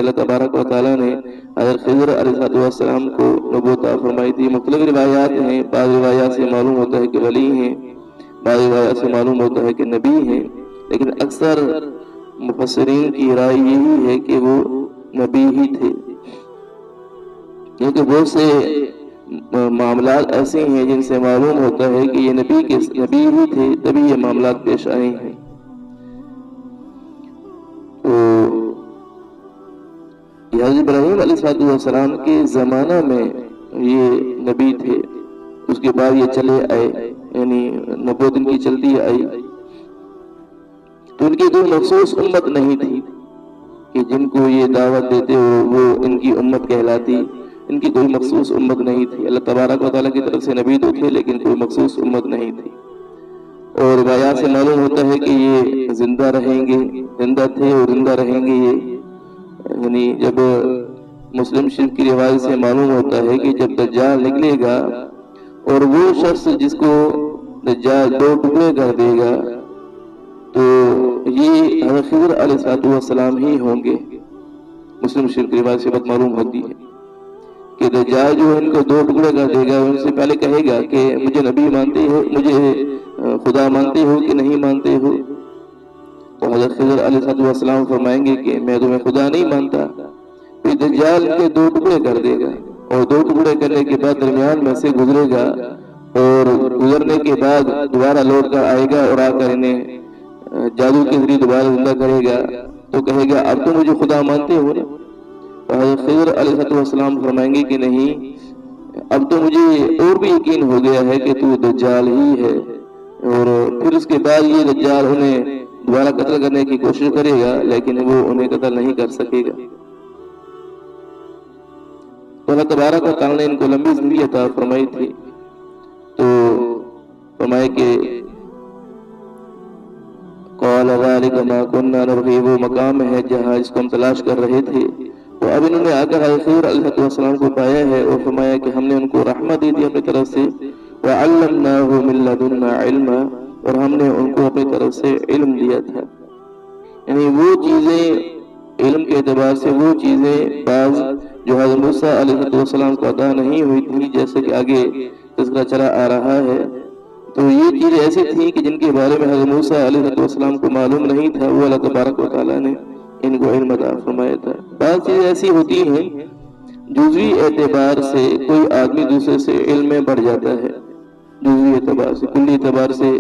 اللہ تبارک و تعالیٰ نے حضرت خضر علیہ السلام کو نبوت عطا فرمائی تھی۔ مختلف روایات ہیں، بعض روایات سے معلوم ہوتا ہے کہ ولی ہیں، بعض روایات سے معلوم ہوتا ہے کہ نبی ہیں، لیکن اکثر مفسرین کی رائے یہی ہے کہ وہ نبی ہی تھے، کیونکہ بہت سے معاملات ایسے ہیں جن سے معلوم ہوتا ہے کہ یہ نبی ہی تھے، تبھی یہ معاملات پیش آئے ہیں۔ تو حضرت ابراہیم علیہ السلام کے زمانہ میں یہ نبی تھے، اس کے بعد یہ چلے آئے، یعنی 90 دن کی چلتی آئی، تو ان کی کوئی مخصوص امت نہیں تھی کہ جن کو یہ دعوت دیتے ہو وہ ان کی امت کہلاتی، ان کی کوئی مخصوص امت نہیں تھی۔ اللہ تبارک و تعالیٰ کی طرف سے نبی تو تھے لیکن کوئی مخصوص امت نہیں تھی۔ اور روایات سے معلوم ہوتا ہے کہ یہ زندہ رہیں گے، زندہ تھے اور زندہ رہیں گے یہ، یعنی جب مسلم شریف کی روایت سے معلوم ہوتا ہے کہ جب دجال نکلے گا اور وہ شخص جس کو دجال 2 ٹکڑے کر دے گا تو یہ حضرت خضر علیہ السلام ہی ہوں گے۔ مسلم شریف کی روایت سے بات معلوم ہوتی ہے کہ دجال جو ان کو 2 ٹکڑے کر دے گا، ان سے پہلے کہے گا کہ مجھے نبی مانتے ہو، مجھے خدا مانتے ہو کہ نہیں مانتے ہو؟ تو حضرت خضر علیہ السلام فرمائیں گے کہ میں تمہیں خدا نہیں مانتا۔ پھر دجال ان کے 2 ٹکڑے کر دے گا، اور 2 ٹکڑے کرنے کے بعد درمیان میں سے گزرے گا، اور گزرنے کے بعد دوبارہ لوٹ کر آئے گا اور آ کر انہیں جادو کے ذریعے دوبارہ زندہ کرے گا، تو کہے گا اب تو مجھے خدا مانتے ہو نا؟ تو حضرت خضر علیہ السلام فرمائیں گے کہ نہیں، اب تو مجھے اور بھی یقین ہو گیا ہے کہ تو دجال ہی ہے۔ اور پھر اس کے بعد یہ دجال انہیں دوبارہ قتل کرنے کی کوشش کرے گا لیکن وہ انہیں قتل نہیں کر سکے گا۔ تو اللہ تبارک و تعالیٰ نے ان کو لمبی زندگی عطا فرمائی تھی، تو فرمائے کہ قال ذلك ما كنا نبغي، وہ مقام ہے جہاں اس کو ہم تلاش کر رہے تھے۔ تو اب انہوں نے آ کر حضرت خضر علیہ السلام کو پایا ہے اور فرمایا کہ ہم نے ان کو رحمت دی تھی اپنی طرف سے، وَعَلَّمْنَاهُ مِن لَدُنَّا عِلْمًا، اور ہم نے ان کو اپنی طرف سے علم دیا تھا۔ یعنی وہ چیزیں علم کے اعتبار سے وہ چیزیں بعض جو حضرت موسیٰ علیہ السلام کو عطا نہیں ہوئی تھی، جیسے کہ آگے تذکرہ چلا آ رہا ہے، تو یہ چیزیں ایسی تھیں کہ جن کے بارے میں حضرت موسیٰ علیہ السلام کو معلوم نہیں تھا، وہ اللہ تبارک و تعالیٰ نے ان کو علم عطا فرمایا تھا۔ بعض چیزیں ایسی ہوتی ہیں جزوی اعتبار سے کوئی آدمی دوسرے سے علم میں بڑھ جاتا ہے، جزوی اعتبار سے، کلی اعتبار سے،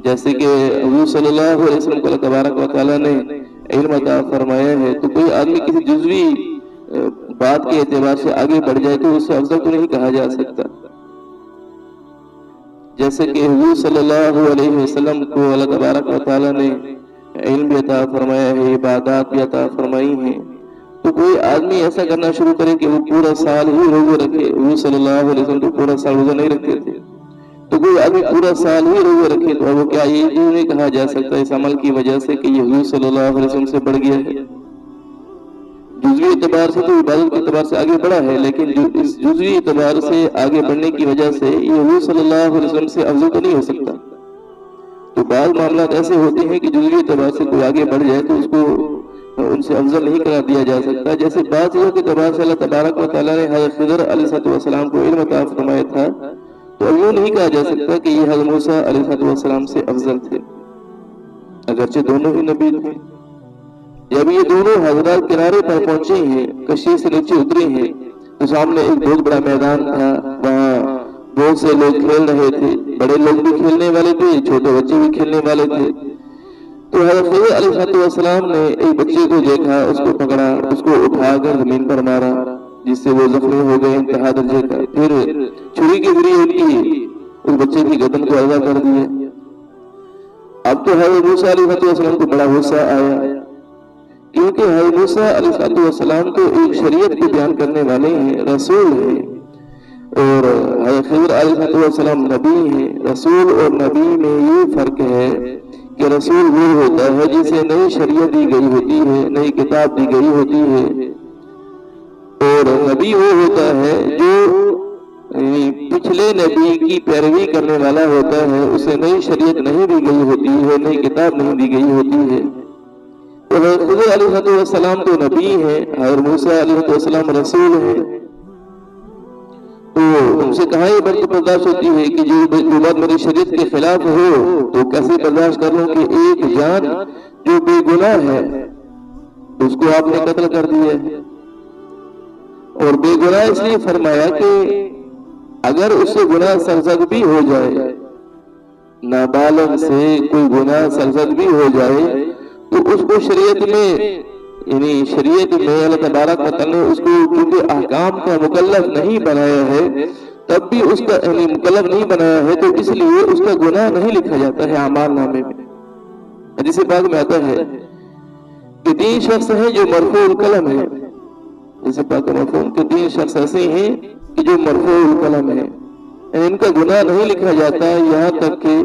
جیسے کہ حضور صلی اللہ علیہ وسلم کو اللہ تبارک و تعالیٰ نے علم عطا فرمایا ہے، تو کوئی آدمی کسی جزوی بات کے اعتبار سے آگے بڑھ جائے تو اس سے افضل تو نہیں کہا جا سکتا۔ جیسے کہ حضور صلی اللہ علیہ وسلم کو اللہ تبارک و تعالیٰ نے علم بھی عطا فرمایا ہے، عبادات بھی عطا فرمائی ہیں، تو کوئی آدمی ایسا کرنا شروع کرے کہ وہ پورا سال ہی روزہ رکھے، حضور صلی اللہ علیہ وسلم تو پورا سال روزہ نہیں رکھتے تھے، تو کوئی آدمی پورا سال ہی روزہ رکھے تو وہ کیا یہ نہیں کہا جا سکتا اس عمل کی وجہ سے کہ یہ حضور صلی اللہ علیہ وسلم سے بڑھ گیا ہے؟ جزوی اعتبار سے تو عبادت کے اعتبار سے آگے بڑھا ہے، لیکن اس جزوی اعتبار سے آگے بڑھنے کی وجہ سے یہ حضور صلی اللہ علیہ وسلم سے افضل تو نہیں ہو سکتا۔ تو بعض معاملات ایسے ہوتے ہیں کہ جزوی اعتبار سے کوئی آگے بڑھ جائے تو اس کو ان سے افضل نہیں قرار دیا جا سکتا۔ جیسے بعض چیزوں کے اعتبار سے اللہ تبارک و تعالیٰ نے حضرت خضر علیہ السلام کو علم عطا فرمایا تھا، تو اب یوں نہیں کہا جا سکتا کہ یہ حضرت موسیٰ علیہ السلام سے افضل تھے، اگرچہ دونوں ہی نبی تھے۔ جب یہ دونوں حضرات کنارے پر پہنچے ہیں، کشتی سے نیچے اترے ہیں، تو سامنے ایک بہت بڑا میدان تھا، وہاں بہت سے لوگ کھیل رہے تھے، بڑے لوگ بھی کھیلنے والے تھے، چھوٹے بچے بھی کھیلنے والے تھے۔ تو حضرت خضر علیہ السلام نے ایک بچے کو دیکھا، اس کو پکڑا، اس کو اٹھا کر زمین پر مارا، جس سے وہ زخمی ہو گئے انتہا درجے کا، پھر چھری کے ذریعے اس بچے کی گردن کو الگ کر دیا۔ اب تو حضرت موسیٰ علیہ السلام کو بڑا غصہ آیا، کیونکہ حضرت موسیٰ علیہ السلام تو ایک شریعت کو بیان کرنے والے ہیں، رسول ہیں، اور حضرت خضر علیہ السلام نبی ہیں۔ رسول اور نبی میں یہ فرق ہے کہ رسول وہ ہوتا ہے جسے نئی شریعت دی گئی ہوتی ہے، نئی کتاب دی گئی ہوتی ہے، اور نبی وہ ہوتا ہے جو پچھلے نبی کی پیروی کرنے والا ہوتا ہے، اسے نئی شریعت نہیں دی گئی ہوتی ہے، نئی کتاب نہیں دی گئی ہوتی ہے۔ خضر علیہ السلام تو نبی ہے اور موسیٰ علیہ السلام رسول ہے، تو ان سے کہاں یہ بات برداشت ہوتی ہے کہ جو بات میری شریعت کے خلاف ہو تو کیسے برداشت کر لوں کہ ایک جان جو بے گناہ ہے اس کو آپ نے قتل کر دیا ہے۔ اور بے گناہ اس لیے فرمایا کہ اگر اس سے گناہ سرزد بھی ہو جائے، نابالغ سے کوئی گناہ سرزد بھی ہو جائے تو اس کو شریعت میں یعنی شریعت میں اللہ تبارک و تعالی نے اس کو کیونکہ احکام کا مکلف نہیں بنایا ہے، تب بھی اس کا یعنی مکلف نہیں بنایا ہے تو اس لیے اس کا گناہ نہیں لکھا جاتا ہے اعمال نامے میں۔ حدیث پاک میں آتا ہے کہ 3 شخص ہیں جو مرفوع القلم ہے، جیسے پاک مفہوم کہ 3 شخص ایسے ہیں کہ جو مرفوع القلم ہے، ان کا گناہ نہیں لکھا جاتا یہاں تک کہ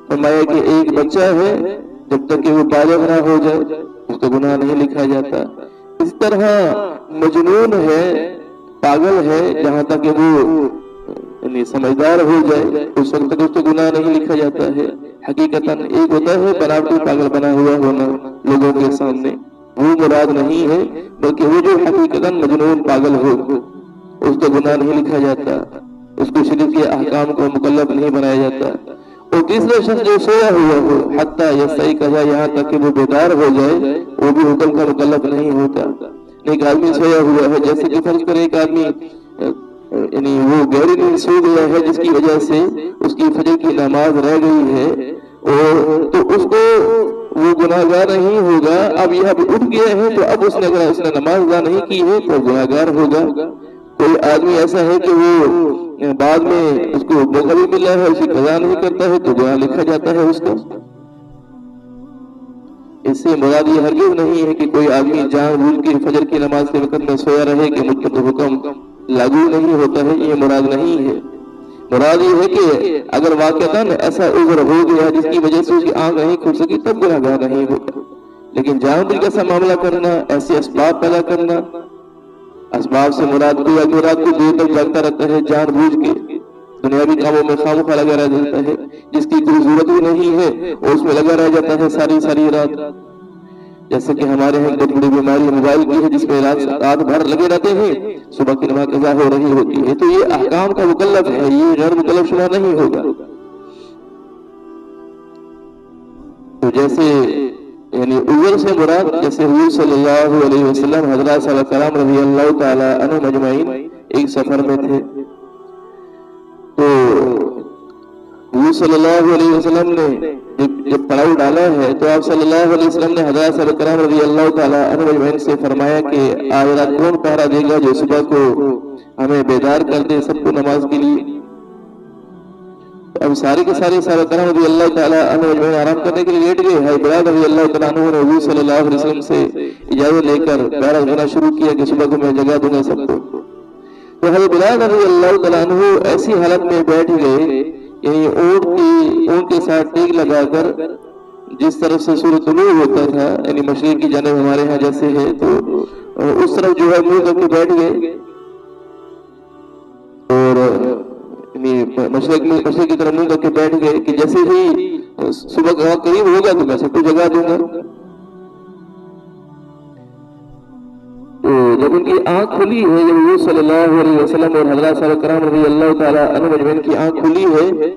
فرمایا کہ ایک بچہ ہے جب تک کہ وہ بالغ نہ ہو جائے اس کا گناہ نہیں لکھا جاتا۔ اس طرح مجنون ہے، پاگل ہے، جہاں تک کہ وہ یعنی سمجھدار ہو جائے اس وقت تک اس کا گناہ نہیں لکھا جاتا ہے۔ حقیقتاً ایک ہوتا ہے بناوٹی پاگل بنا ہوا ہونا لوگوں کے سامنے، وہ مراد نہیں ہے، بلکہ وہ جو حقیقتاً مجنون پاگل ہو اس کا گناہ نہیں لکھا جاتا، اس کو شریعت کے احکام کو مکلف نہیں بنایا جاتا۔ اور تیسرا شخص جو سویا ہوا ہو حتیٰ یستیقظ، یہاں تک کہ وہ بیدار ہو جائے، وہ بھی حکم کا مکلف نہیں ہوتا۔ ایک آدمی سویا ہوا ہے، جیسے کہ فرض کرے ایک آدمی یعنی وہ گہری نیند سو گیا ہے جس کی وجہ سے اس کی فجر کی نماز رہ گئی ہے، اور تو اس کو وہ گناہگار نہیں ہوگا۔ اب یہ اٹھ گیا ہے تو اب اگر اس نے نماز ادا نہیں کی ہے تو گناہگار ہوگا۔ کوئی آدمی ایسا ہے کہ وہ بعد میں اس کو موقع بھی ملا ہے، اسے قضا نہیں کرتا ہے تو گناہ لکھا جاتا ہے اس کا۔ اس سے مراد یہ ہرگز نہیں ہے کہ کوئی آدمی جان بوجھ کے فجر کی نماز کے وقت میں سویا رہے کہ مجھ پر تو حکم لاگو نہیں ہوتا ہے، یہ مراد نہیں ہے۔ مراد یہ ہے کہ اگر واقعتاً ایسا عذر ہو گیا جس کی وجہ سے اس کی آنکھ نہیں کھل سکی تب گناہگار نہیں ہوگا، لیکن جان بوجھ کے ایسا معاملہ کرنا، ایسے اسباب پیدا کرنا، اسباب سے مراد کوئی آدمی رات کو دیر تک جاگتا رہتا ہے جان بوجھ کے، دنیاوی کاموں میں خواہ لگا رہ جاتا ہے جس کی کوئی ضرورت ہی نہیں ہے اور اس میں لگا رہ جاتا ہے ساری رات، جیسے کہ ہمارے ہیں بہت بڑی بیماری موبائل کی ہے جس میں رات بھر لگے رہتے ہیں، صبح کی نماز قضا ہو رہی ہوتی ہے، تو یہ احکام کا مکلف ہے، یہ غیر مکلف شمار نہیں ہوگا۔ تو جیسے یعنی عذر سے مراد جیسے حضور صلی اللہ علیہ وسلم حضرات صلی اللہ علیہ وسلم رضی اللہ تعالی عنہ مجمعین ایک سفر میں تھے، تو حضور صلی اللہ علیہ وسلم نے جب پڑاؤ ڈالا ہے تو آپ صلی اللہ علیہ وسلم نے حضرات صلی اللہ علیہ وسلم رضی اللہ تعالیٰ عنہ مجمعین سے فرمایا کہ آج رات کون پہرا دے گا جو صبح کو ہمیں بیدار کر دے سب کو نماز کے لیے۔ اب سارے کے سارے صحابہ کرام رضی اللہ تعالیٰ عنہ مجمعین آرام کرنے کے لیے لیٹ گئے۔ حضرت بلال رضی اللہ تعالیٰ عنہ نے حضور صلی اللہ علیہ وسلم سے اجازت لے کر پہرا دینا شروع کیا کہ صبح کو میں جگا دوں گا سب کو۔ تو حضرت بلال رضی اللہ تعالیٰ عنہ ایسی حالت میں بیٹھ گئے، یعنی اونٹ کے ساتھ ٹیک لگا کر جس طرف سے سورج طلوع ہوتا تھا، یعنی مشرق کی جانب ہمارے ہاں جیسے ہے تو اس طرف جو ہے منہ کر کے بیٹھ گئے، اور یعنی مشرق کی طرف منہ کر کے بیٹھ گئے کہ جیسے ہی صبح کا وقت قریب ہوگا تو میں سب کو جگا دوں گا۔ تو جب ان کی آنکھ کھلی ہے، جب حضور صلی اللہ علیہ وسلم اور حضرات صحابہ کرام رضی اللہ تعالیٰ عنہ مجمعین کی آنکھ کھلی ہے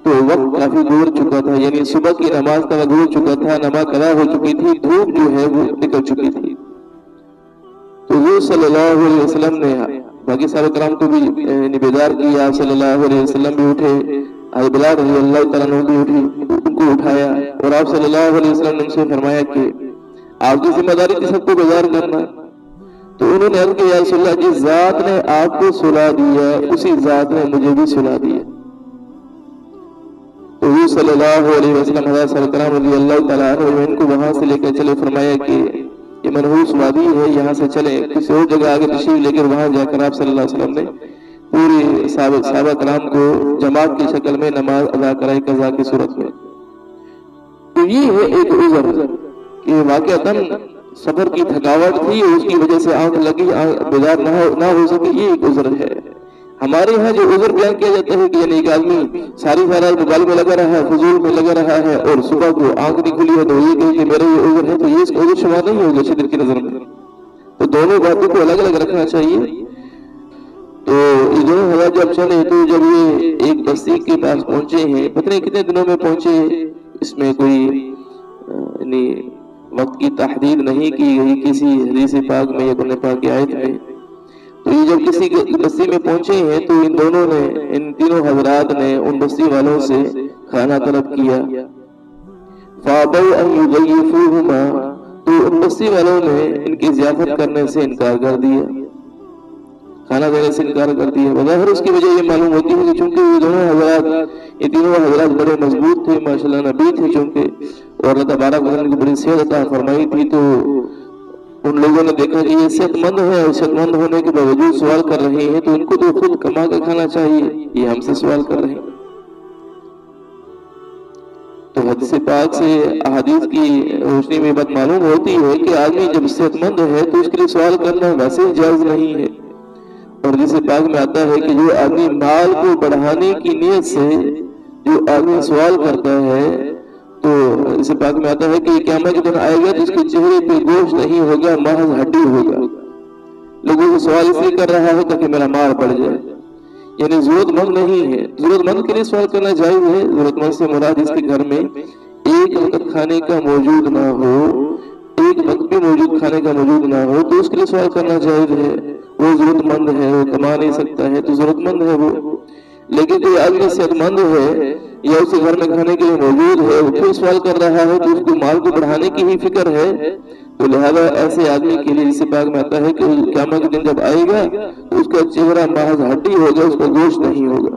تو وقت کافی گزر چکا تھا، یعنی صبح کی نماز کا وقت گزر چکا تھا، نماز قضا ہو چکی تھی، دھوپ جو ہے وہ نکل چکی تھی۔ تو حضور صلی اللہ علیہ وسلم نے باقی صحابہ کرام کو بھی بیدار کیا، آپ صلی اللہ علیہ وسلم بھی اٹھے، حضرت بلال رضی اللہ تعالیٰ عنہ بھی ان کو اٹھایا، اور آپ صلی اللہ علیہ وسلم نے ان سے فرمایا کہ آپ کی ذمہ داری تھی سب کو بیدار کرنا۔ تو انہوں نے عرض کیا یا رسول اللہ جس ذات نے آپ کو سلا دیا اسی ذات نے مجھے بھی سلا دیا۔ تو حضور صلی اللہ علیہ وسلم حضرات صلی اللہ رضی اللہ تعالیٰ عنہ ان کو وہاں سے لے کر چلے، فرمایا کہ یہ منحوس وادی ہے، یہاں سے چلے کسی اور جگہ آگے تشریف لے کر وہاں جا کر آپ صلی اللہ علیہ وسلم نے پوری صحابہ کرام کو جماعت کی شکل میں نماز ادا کرائی قضا کی صورت میں۔ تو یہ ہے ایک عذر کہ واقعتاً سفر کی تھکاوٹ تھی، اس کی وجہ سے آنکھ لگی، بیدار نہ ہو سکے، یہ ایک عذر ہے۔ ہمارے یہاں جو عذر بیان کیا جاتا ہے کہ یعنی ایک آدمی ساری رات موبائل میں لگا رہا ہے، فضول میں لگا رہا ہے، اور صبح کو آنکھ نہیں کھلی ہے تو یہ کہے کہ میرا یہ عذر ہے، تو یہ اس کا عذر شمار نہیں ہوگا شدر کی نظر میں. تو دونوں باتوں کو الگ الگ رکھنا چاہیے. تو یہ دونوں حضرات جب چلے تو جب یہ ایک بستی کے پاس پہنچے ہیں، پتہ نہیں کتنے دنوں میں پہنچے، اس میں کوئی یعنی وقت کی تحدید نہیں کی گئی کسی حدیث پاک میں یا قرآن پاک کی آیت میں. تو یہ جب کسی بستی میں پہنچے ہیں تو ان دونوں نے، ان تینوں حضرات نے ان بستی والوں سے کھانا طلب کیا. فَأَبَوْا أَن يُضَيِّفُوهُمَا، تو ان بستی والوں نے ان کی ضیافت کرنے سے انکار کر دیا، کھانا دینے سے انکار کر دیا. بظاہر اس کی وجہ یہ معلوم ہوتی ہے کہ چونکہ یہ دونوں حضرات، یہ تینوں حضرات بڑے مضبوط تھے، ماشاءاللہ نبی تھے چونکہ، اور اللہ تبارک و تعالیٰ نے بڑی صحت عطا فرمائی تھی، تو ان لوگوں نے دیکھا کہ یہ صحت مند ہے اور صحت مند ہونے کے باوجود سوال کر رہے ہیں، تو ان کو تو خود کما کے کھانا چاہیے، یہ ہم سے سوال کر رہے ہیں. تو حدیث پاک سے احادیث کی روشنی میں بات معلوم ہوتی ہے کہ آدمی جب صحت مند ہے تو اس کے لیے سوال کرنا ویسے ہی جائز نہیں ہے. اور حدیث پاک میں آتا ہے کہ جو آدمی مال کو بڑھانے کی نیت سے جو آدمی سوال کرتا ہے، تو حدیث پاک میں آتا ہے کہ قیامت کے دن آئے گا تو اس کے چہرے پہ گوشت نہیں ہوگا، محض ہڈی ہوگا. لوگوں کو سوال اس لیے کر رہا ہے تاکہ میرا مال بڑھ جائے، یعنی ضرورت مند نہیں ہے. ضرورت مند کے لیے سوال کرنا جائز ہے. ضرورت مند سے مراد جس کے گھر میں ایک وقت کھانے کا موجود نہ ہو، ایک وقت بھی موجود کھانے کا موجود نہ ہو، تو اس کے لیے سوال کرنا جائز ہے. وہ ضرورت مند ہے، وہ کما نہیں سکتا ہے تو ضرورت مند ہے وہ. لیکن کوئی آدمی صحت مند ہے یا اس کے گھر میں کھانے کے لیے موجود ہے، وہ پھر سوال کر رہا ہے تو اس کو مال کو بڑھانے کی ہی فکر ہے. تو لہذا ایسے آدمی کے لیے جس پاک میں آتا ہے کہ قیامت کے دن جب آئے گا تو اس کا چہرہ محض ہڈی ہوگا، اس کا گوشت نہیں ہوگا.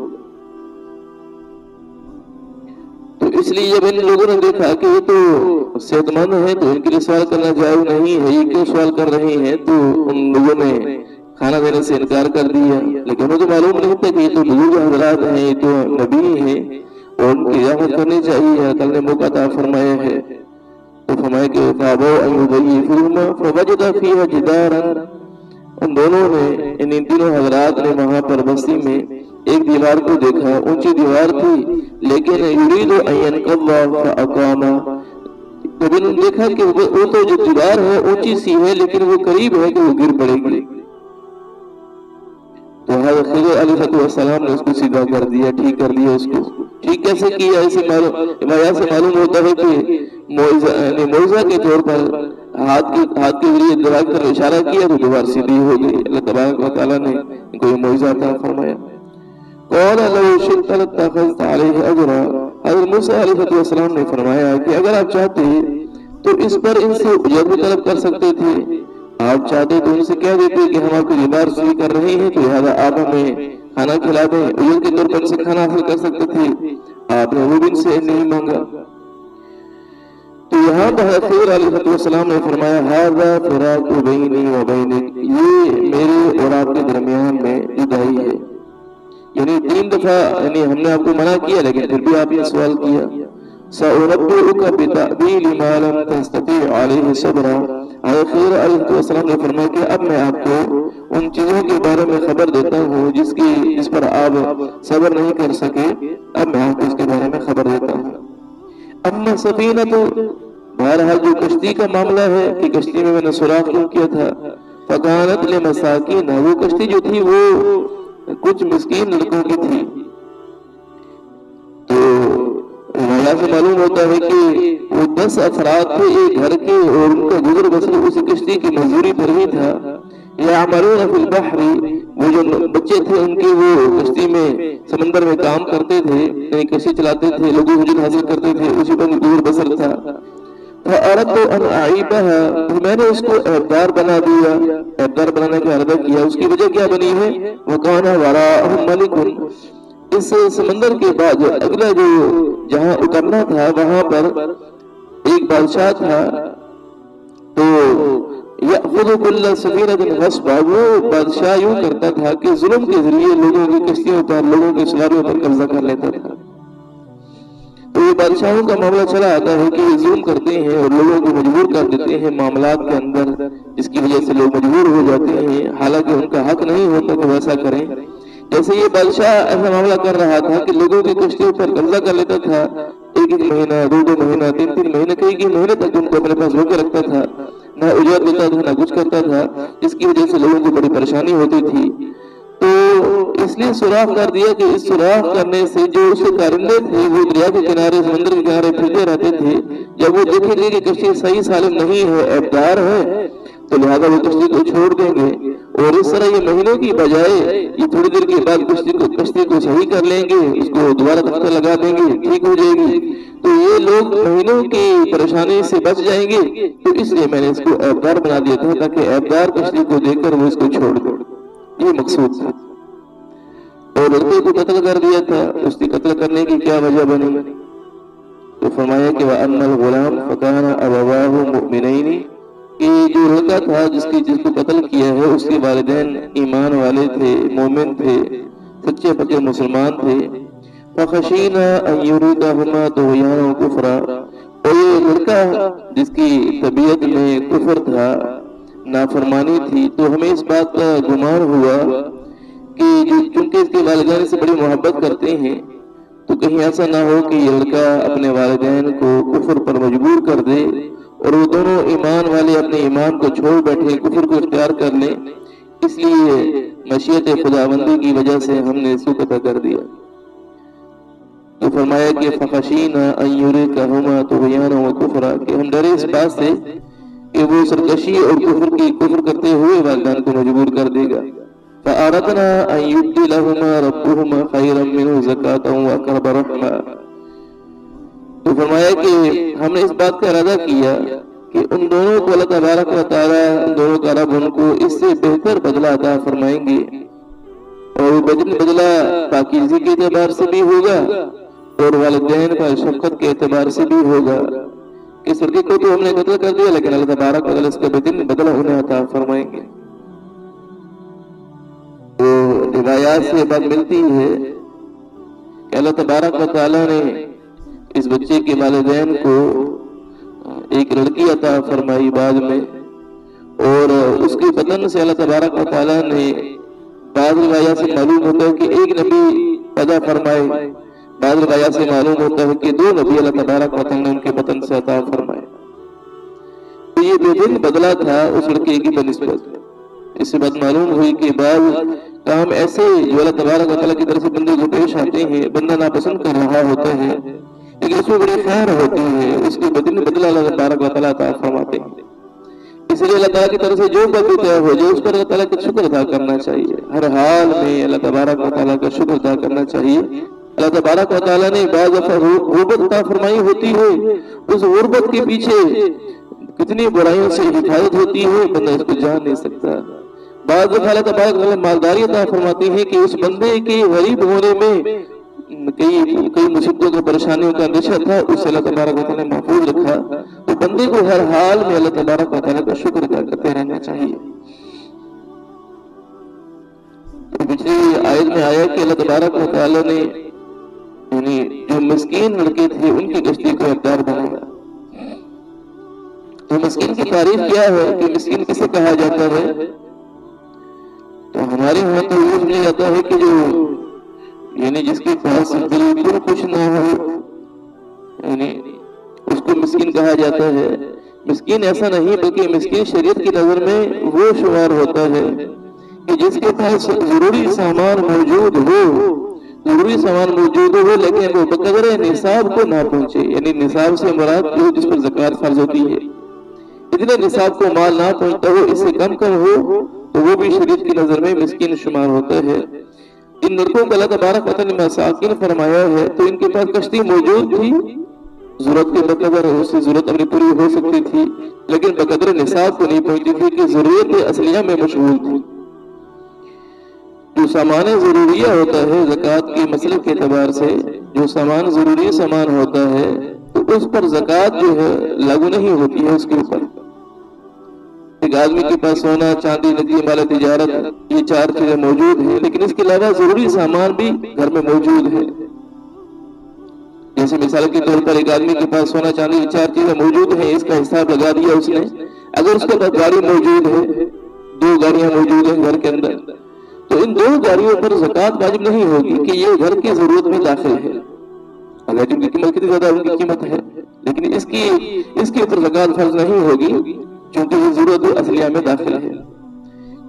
تو اس لیے جب ان لوگوں نے دیکھا کہ یہ تو صحت مند ہے تو ان کے لیے سوال کرنا جائز نہیں ہے، یہ کیوں سوال کر رہے ہیں، تو ان لوگوں نے کھانا دینے سے انکار کر دیا. لیکن انہیں تو معلوم نہیں تھا کہ یہ تو بزرگ حضرات ہیں، یہ تو نبی ہیں اور ان کی رحمت کرنی چاہیے. اللہ نے موقع عطا فرمایا ہے تو فرمایا کہ فَأَبَوْا أَن يُضَيِّفُوهُمَا فَوَجَدَ فِيهَا جِدَارًا. ان دونوں نے، ان تینوں حضرات نے وہاں پر بستی میں ایک دیوار کو دیکھا، اونچی دیوار تھی، لیکن یرید ان ينقض فاقام. جب انہوں نے دیکھا کہ وہ تو جو دیوار ہے اونچی سی ہے لیکن وہ قریب ہے کہ وہ گر پڑے گی، تو حضرت خضر علیہ السلام نے اس کو سیدھا کر دیا، ٹھیک کر دیا. اس کو ٹھیک کیسے کیا؟ اسے روایات سے معلوم ہوتا ہے کہ معجزہ کے طور پر ہاتھ کے ذریعے دیوار پر اشارہ کیا تو دیوار سیدھی ہو گئی. اللہ تبارک و تعالیٰ نے ان کو یہ معجزہ عطا فرمایا. قال لو شئت لاتخذت عليه اجرا. حضرت موسیٰ علیہ السلام نے فرمایا کہ اگر آپ چاہتے تو اس پر ان سے اجر بھی طلب کر سکتے تھے. آپ چاہتے تو ان سے کہہ دیتے کہ ہم آپ کو دیوار سیدھی کر رہے ہیں تو لہٰذا آپ ہمیں کھانا کھلا دیں، اجر کے طور پر ان سے کھانا حاصل کر سکتے تھے. آپ نے وہ بھی ان سے نہیں مانگا. تو یہاں پر خضر علیہ السلام نے فرمایا ھذا فراق بینی و بینک، یہ میرے اور آپ کے درمیان میں جدائی ہے. یعنی 3 دفعہ یعنی ہم نے آپ کو منع کیا لیکن پھر بھی آپ نے سوال کیا. سأنبئک بتأویل ما لم تستطیع علیہ صبرا. حضرت خضر علیہ السلام نے فرمایا کہ اب میں آپ کو ان چیزوں کے بارے میں خبر دیتا ہوں جس پر آپ صبر نہیں کر سکے. اب میں آپ کو اس کے بارے میں خبر دیتا ہوں. اما سفینہ، تو بہرحال جو کشتی کا معاملہ ہے کہ کشتی میں نے سوراخ کیوں کیا تھا، فکانت لمساکین، وہ کشتی جو تھی وہ کچھ مسکین لڑکوں کی تھی. تو روایات سے معلوم ہوتا ہے کہ وہ 10 افراد تھے ایک گھر کے اور ان کا گزر بسر اس کشتی کی مزدوری پر ہی تھا. یعملون فی البحر، وہ جو بچے تھے ان کے وہ کشتی میں سمندر میں کام کرتے تھے، یعنی کشتی چلاتے تھے، لوگوں کو حاصل کرتے تھے، اسی پر گزر بسر تھا. فَأَرَدْتُ أَنْ أَعِيبَهَا، تو میں نے اس کو عیبدار بنا دیا. عیبدار بنانے کا ارادہ کیا. اس کی وجہ کیا بنی ہے؟ وَكَانَ وَرَاءَهُمْ مَلِكٌ، اس سمندر کے بعد اگلا جو جہاں اترنا تھا وہاں پر ایک بادشاہ تھا. تو یأخذ کل سفینۃ غصبا، وہ بادشاہ یوں کرتا تھا کہ ظلم کے ذریعے لوگوں کی کشتیوں پر، لوگوں کے سواریوں پر قبضہ کر لیتا تھا. تو یہ بادشاہوں کا معاملہ چلا آتا ہے کہ یہ ظلم کرتے ہیں اور لوگوں کو مجبور کر دیتے ہیں معاملات کے اندر، جس کی وجہ سے لوگ مجبور ہو جاتے ہیں، حالانکہ ان کا حق نہیں ہوتا کہ ویسا کریں. جیسے یہ بادشاہ ایسا معاملہ کر رہا تھا کہ لوگوں کی کشتیوں پر قبضہ کر لیتا تھا، ایک مہینہ، دو مہینہ، تین مہینے، کئی مہینے تک ان کو اپنے پاس روکے رکھتا تھا، نہ اجرت دیتا تھا، نہ کچھ کرتا تھا، جس کی وجہ سے لوگوں کو بڑی پریشانی ہوتی تھی۔ تو اس لیے سوراخ کر دیا کہ اس سوراخ کرنے سے جو اس کے کارندے تھے وہ دریا کے کنارے، سمندر کے کنارے پھرتے رہتے تھے، جب وہ دیکھیں گے کہ کشتی صحیح سالم نہیں ہے، عیبدار ہے، تو لہذا وہ کشتی کو چھوڑ دیں گے، اور اس طرح یہ مہینوں کی بجائے یہ تھوڑی دیر کے بعد کشتی کو صحیح کر لیں گے، اس کو دوبارہ تختہ لگا دیں گے، ٹھیک ہو جائے گی۔ تو یہ لوگ مہینوں کی پریشانی سے بچ جائیں گے، تو اس لیے میں نے اس کو عیبدار بنا دیا تھا تاکہ عیبدار کشتی کو دیکھ کر وہ اس کو چھوڑ دے، یہ مقصود تھا۔ اور لڑکے کو قتل کر دیا تھا، اس کی قتل کرنے کی کیا وجہ بنی؟ تو فرمایا کہ وَأَمَّا الْغُلَامُ فَكَانَ أَبَوَاهُ مُؤْمِنَيْنِ، کہ جو لڑکا تھا جس کو قتل کیا ہے، اس کے والدین ایمان والے تھے، مومن تھے، سچے پکے مسلمان تھے۔ فَخَشِينَا أَن يُرِيقَهُمَا طُغْيَانًا وَكُفْرًا، اور یہ لڑکا جس کی طبیعت میں کفر تھا، نافرمانی تھی، تو ہمیں اس بات کا گمان ہوا کہ چونکہ اس کے والدین سے بڑی محبت کرتے ہیں، تو کہیں ایسا نہ ہو کہ یہ لڑکا اپنے والدین کو کفر پر مجبور کر دے اور وہ دونوں ایمان والے اپنے ایمان کو چھوڑ بیٹھے، کفر کو اختیار کر لیں۔ اس لیے مشیت خداوندی کی وجہ سے ہم نے اس کو قتل کر دیا۔ تو فرمایا کہ فَخَشِينَا أَن يُرِيقَهُمَا طُغْيَانًا وَكُفْرًا، کہ ہم ڈرے اس بات سے کہ وہ سرکشی اور کفر کرتے ہوئے والدین کو مجبور کر دے گا۔ فَأَرَدْنَا أَن يُبْدِلَهُمَا رَبُّهُمَا خَيْرًا مِّنْهُ زَكَاةً وَأَقْرَبَ رَحْمًا، تو فرمایا کہ ہم نے اس بات کا ارادہ کیا کہ ان دونوں کو اللہ تبارک و تعالیٰ، ان دونوں کا رب ان کو اس سے بہتر بدلہ عطا فرمائیں گے، اور وہ بدلہ پاکیزگی کے اعتبار سے بھی ہوگا اور والدین پر شفقت کے اعتبار سے بھی ہوگا۔ اس لڑکے کو تو ہم نے قتل کر دیا، لیکن اللہ تبارک و تعالیٰ اس کا بدلہ انہیں عطا فرمائیں گے۔ تو روایات سے بات ملتی ہے کہ اللہ تبارک و تعالیٰ نے اس بچے کے والدین کو ایک لڑکی عطا فرمائی بعد میں، اور اس کے بدن سے اللہ تبارک و تعالیٰ نے، بعض روایات سے معلوم ہوتا ہے کہ ایک نبی پیدا فرمائے، بعض روایات سے معلوم ہوتا ہے کہ دو نبی اللہ تبارک و تعالیٰ نے ان کے بدن سے عطا فرمائے۔ تو یہ بہترین بدلہ تھا اس لڑکے کی بنسبت۔ اس سے بات معلوم ہوئی کہ بعض کام ایسے جو اللہ تبارک و تعالیٰ کی طرف سے بندے کو پیش آتے ہیں، بندہ ناپسند کر رہا ہوتا ہے، لیکن اس میں بڑی خیر ہوتی ہے، اس کے بدلہ اللہ تبارک و تعالیٰ عطا فرماتے ہیں۔ اس لیے اللہ تعالیٰ کی طرف سے جو بات طے ہو جائے اس پر اللہ تعالیٰ کا شکر ادا کرنا چاہیے، ہر حال میں اللہ تبارک و تعالیٰ کا شکر ادا کرنا چاہیے۔ اللہ تبارک و تعالیٰ نے بعض دفعہ غربت عطا فرمائی ہوتی ہے، اس غربت کے پیچھے کتنی برائیوں سے حفاظت ہوتی ہے، بندہ اس کو جان نہیں سکتا۔ بعض دفعہ اللہ تبارک و تعالیٰ مالداری عطا فرماتی ہے کہ اس بندے کے غریب ہونے میں کئی مصیبتوں کا، پریشانیوں کا اندیشہ تھا، اس سے اللہ تبارک و تعالیٰ نے محفوظ رکھا۔ تو بندے کو ہر حال میں اللہ تبارک و تعالیٰ کا شکر ادا کرتے رہنا چاہیے۔ پچھلی آیت میں آیا کہ اللہ تبارک و تعالیٰ نے یعنی جو مسکین لڑکے تھے ان کی کشتی کو عیبدار بنایا۔ تو مسکین کی تعریف کیا ہے کہ مسکین کسے کہا جاتا ہے؟ تو ہمارے یہاں تو یہ سمجھا جاتا ہے کہ جو یعنی جس کے پاس بالکل کچھ نہ ہو، یعنی اس کو مسکین کہا جاتا ہے۔ مسکین ایسا نہیں، بلکہ مسکین شریعت کی نظر میں وہ شمار ہوتا ہے کہ جس کے پاس ضروری سامان موجود ہو لیکن وہ بقدر نصاب کو نہ پہنچے، یعنی نصاب سے مراد جو جس پر زکوٰۃ فرض ہوتی ہے، اتنے نصاب کو مال نہ پہنچتا ہو، اس سے کم ہو، تو وہ بھی شریعت کی نظر میں مسکین شمار ہوتا ہے۔ ان لڑکوں کو اللہ تبارک و تعالیٰ نے مساکین فرمایا ہے، تو ان کے پاس کشتی موجود تھی، ضرورت کے بقدر اس سے ضرورت اپنی پوری ہو سکتی تھی، لیکن بقدر نصاب کو نہیں پہنچتی تھی کہ ضرورت اصلیہ میں مشغول تھی۔ جو سامان ضروریہ ہوتا ہے زکوٰۃ کے مسئلے کے اعتبار سے، جو سامان ضروری سامان ہوتا ہے تو اس پر زکوٰۃ جو ہے لاگو نہیں ہوتی ہے اس کے اوپر۔ ایک آدمی کے پاس سونا، چاندی، نقدی مال تجارت، یہ چار چیزیں موجود ہیں، لیکن اس کے علاوہ ضروری سامان بھی گھر میں موجود ہے۔ جیسے مثال کے طور پر ایک آدمی کے پاس سونا، چاندی، یہ چار چیزیں موجود ہیں، اس کا حساب لگا دیا اس نے۔ اگر اس کے پاس گاڑی موجود ہے، 2 گاڑیاں موجود ہیں گھر کے اندر، تو ان دو گاڑیوں پر زکوٰۃ واجب نہیں ہوگی کہ یہ گھر کی ضرورت میں داخل ہے، اگر ان کی قیمت کتنی زیادہ ان کی قیمت ہے، لیکن اس کے اوپر زکوٰۃ فرض نہیں ہوگی چونکہ یہ ضرورت اصلیہ میں داخل ہے۔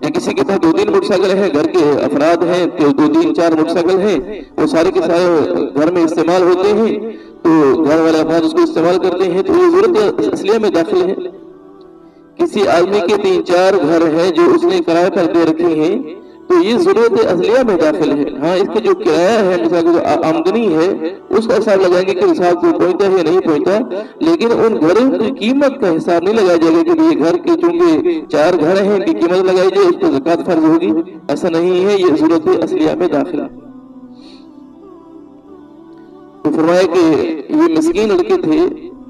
یا کسی کے پاس 2-3 موٹر سائیکل ہیں، گھر کے افراد ہیں تو 2-3-4 موٹر سائیکل ہیں، وہ سارے کے سارے گھر میں استعمال ہوتے ہیں، تو گھر والے افراد اس کو استعمال کرتے ہیں، تو یہ ضرورت اصلیہ میں داخل ہے۔ کسی آدمی کے 3-4 گھر ہیں جو اس نے کرائے پر دے رکھے ہیں، تو یہ ضرورت اصلیہ میں داخل ہے۔ ہاں، اس کا جو کرایہ ہے، مثال جو آمدنی ہے، اس کا حساب لگائیں گے کہ حساب کو پہنچتا ہے یا نہیں پہنچتا، لیکن ان گھروں کی قیمت کا حساب نہیں لگایا جائے گا کہ یہ گھر کے چونکہ 4 گھر ہیں، ان کی قیمت لگائی جائے، اس کو زکوٰۃ فرض ہوگی، ایسا نہیں ہے، یہ ضرورت اصلیہ میں داخل ہے۔ تو فرمایا کہ یہ مسکین لڑکے تھے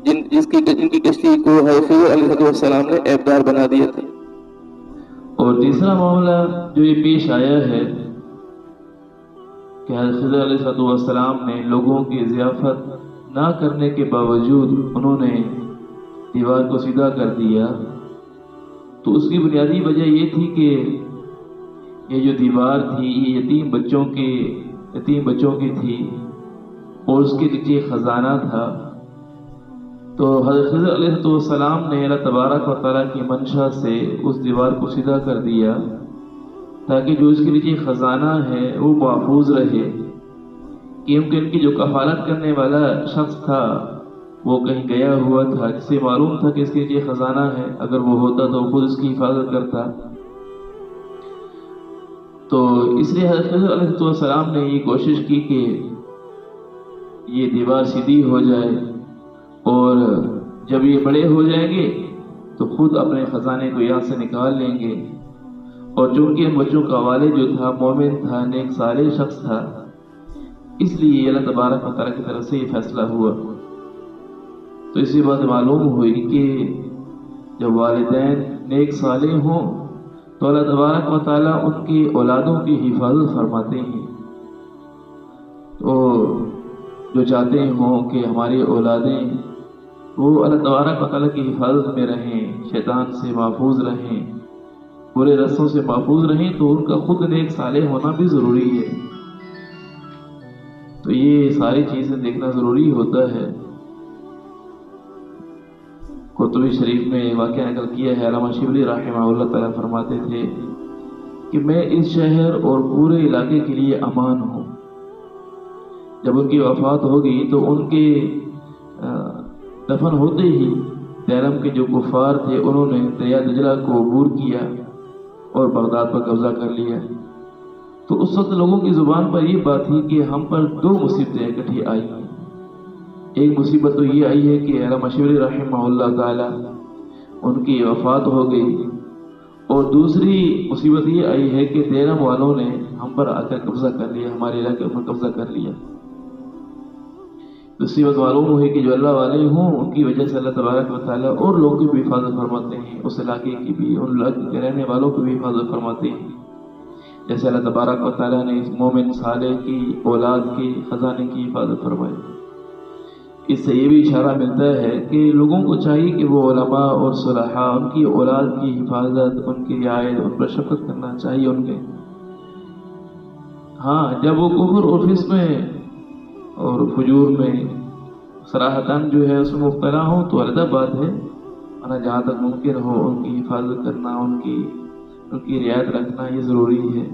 جن کی کشتی کو حضرت خضر علیہ السلام نے عیبدار بنا دیا تھا۔ اور تیسرا معاملہ جو یہ پیش آیا ہے کہ حضرت خضر علیہ السلام نے لوگوں کی ضیافت نہ کرنے کے باوجود انہوں نے دیوار کو سیدھا کر دیا، تو اس کی بنیادی وجہ یہ تھی کہ یہ جو دیوار تھی یہ یتیم بچوں کی تھی اور اس کے نیچے خزانہ تھا۔ تو حضرت خضر علیہ السلام نے اللہ تبارک و تعالیٰ کی منشا سے اس دیوار کو سیدھا کر دیا تاکہ جو اس کے نیچے خزانہ ہے وہ محفوظ رہے، کیونکہ ان کی جو کفالت کرنے والا شخص تھا وہ کہیں گیا ہوا تھا، جسے معلوم تھا کہ اس کے نیچے خزانہ ہے، اگر وہ ہوتا تو خود اس کی حفاظت کرتا۔ تو اس لیے حضرت خضر علیہ السلام نے یہ کوشش کی کہ یہ دیوار سیدھی ہو جائے، اور جب یہ بڑے ہو جائیں گے تو خود اپنے خزانے کو یہاں سے نکال لیں گے۔ اور چونکہ ان بچوں کا والد جو تھا مومن تھا، نیک صالح شخص تھا، اس لیے اللہ تبارک و تعالیٰ کی طرف سے یہ فیصلہ ہوا۔ تو اسی بات معلوم ہوئی کہ جب والدین نیک صالح ہوں تو اللہ تبارک و تعالیٰ ان کی اولادوں کی حفاظت فرماتے ہیں۔ تو جو چاہتے ہوں کہ ہماری اولادیں وہ اللہ تبارک و تعالیٰ کی حفاظت میں رہیں، شیطان سے محفوظ رہیں، برے رستوں سے محفوظ رہیں، تو ان کا خود نیک صالح ہونا بھی ضروری ہے۔ تو یہ ساری چیزیں دیکھنا ضروری ہوتا ہے۔ قرطبی شریف میں واقعہ نقل کیا ہے، علامہ شبلی رحمہ اللہ تعالیٰ فرماتے تھے کہ میں اس شہر اور پورے علاقے کے لیے امان ہوں۔ جب ان کی وفات ہو گئی تو ان کے دفن ہوتے ہی دیلم کے جو کفار تھے انہوں نے دریا دجلہ کو عبور کیا اور بغداد پر قبضہ کر لیا۔ تو اس وقت لوگوں کی زبان پر یہ بات تھی کہ ہم پر 2 مصیبتیں اکٹھی آئی ہیں۔ ایک مصیبت تو یہ آئی ہے کہ علامہ شبلی رحمہ اللہ تعالی ان کی وفات ہو گئی، اور دوسری مصیبت یہ آئی ہے کہ دیلم والوں نے ہم پر آ کر قبضہ کر لیا، ہمارے علاقے پر قبضہ کر لیا۔ دوسری بات معلوم ہوئی کہ جو اللہ والے ہوں ان کی وجہ سے اللہ تبارک و تعالیٰ اور لوگوں کی بھی حفاظت فرماتے ہیں، اس علاقے کی بھی، ان علاقے کے رہنے والوں کی بھی حفاظت فرماتے ہیں، جیسے اللہ تبارک و تعالیٰ نے اس مومن صالح کی اولاد کے خزانے کی حفاظت فرمائی۔ اس سے یہ بھی اشارہ ملتا ہے کہ لوگوں کو چاہیے کہ وہ علماء اور صلحاء ان کی اولاد کی حفاظت، ان کی رعایت، ان پر شفقت کرنا چاہیے ان کے۔ ہاں، جب وہ کفر اور فسق میں اور فجور میں صراحتاً جو ہے اس میں مبتلا ہوں تو علیحدہ بات ہے، اور جہاں تک ممکن ہو ان کی حفاظت کرنا، ان کی رعایت رکھنا یہ ضروری ہے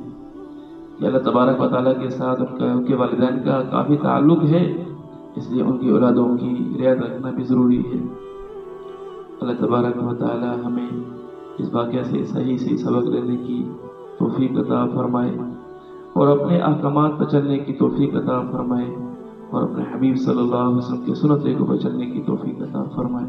کہ اللہ تبارک و تعالیٰ کے ساتھ ان کے والدین کا کافی تعلق ہے، اس لیے ان کی اولادوں کی رعایت رکھنا بھی ضروری ہے۔ اللہ تبارک و تعالیٰ ہمیں اس واقعہ سے صحیح سبق لینے کی توفیق عطا فرمائے، اور اپنے احکامات پر چلنے کی توفیق عطا فرمائے، اور اپنے حبیب صلی اللہ علیہ وسلم کی سنتوں کو چلنے کی توفیق عطا فرمائے۔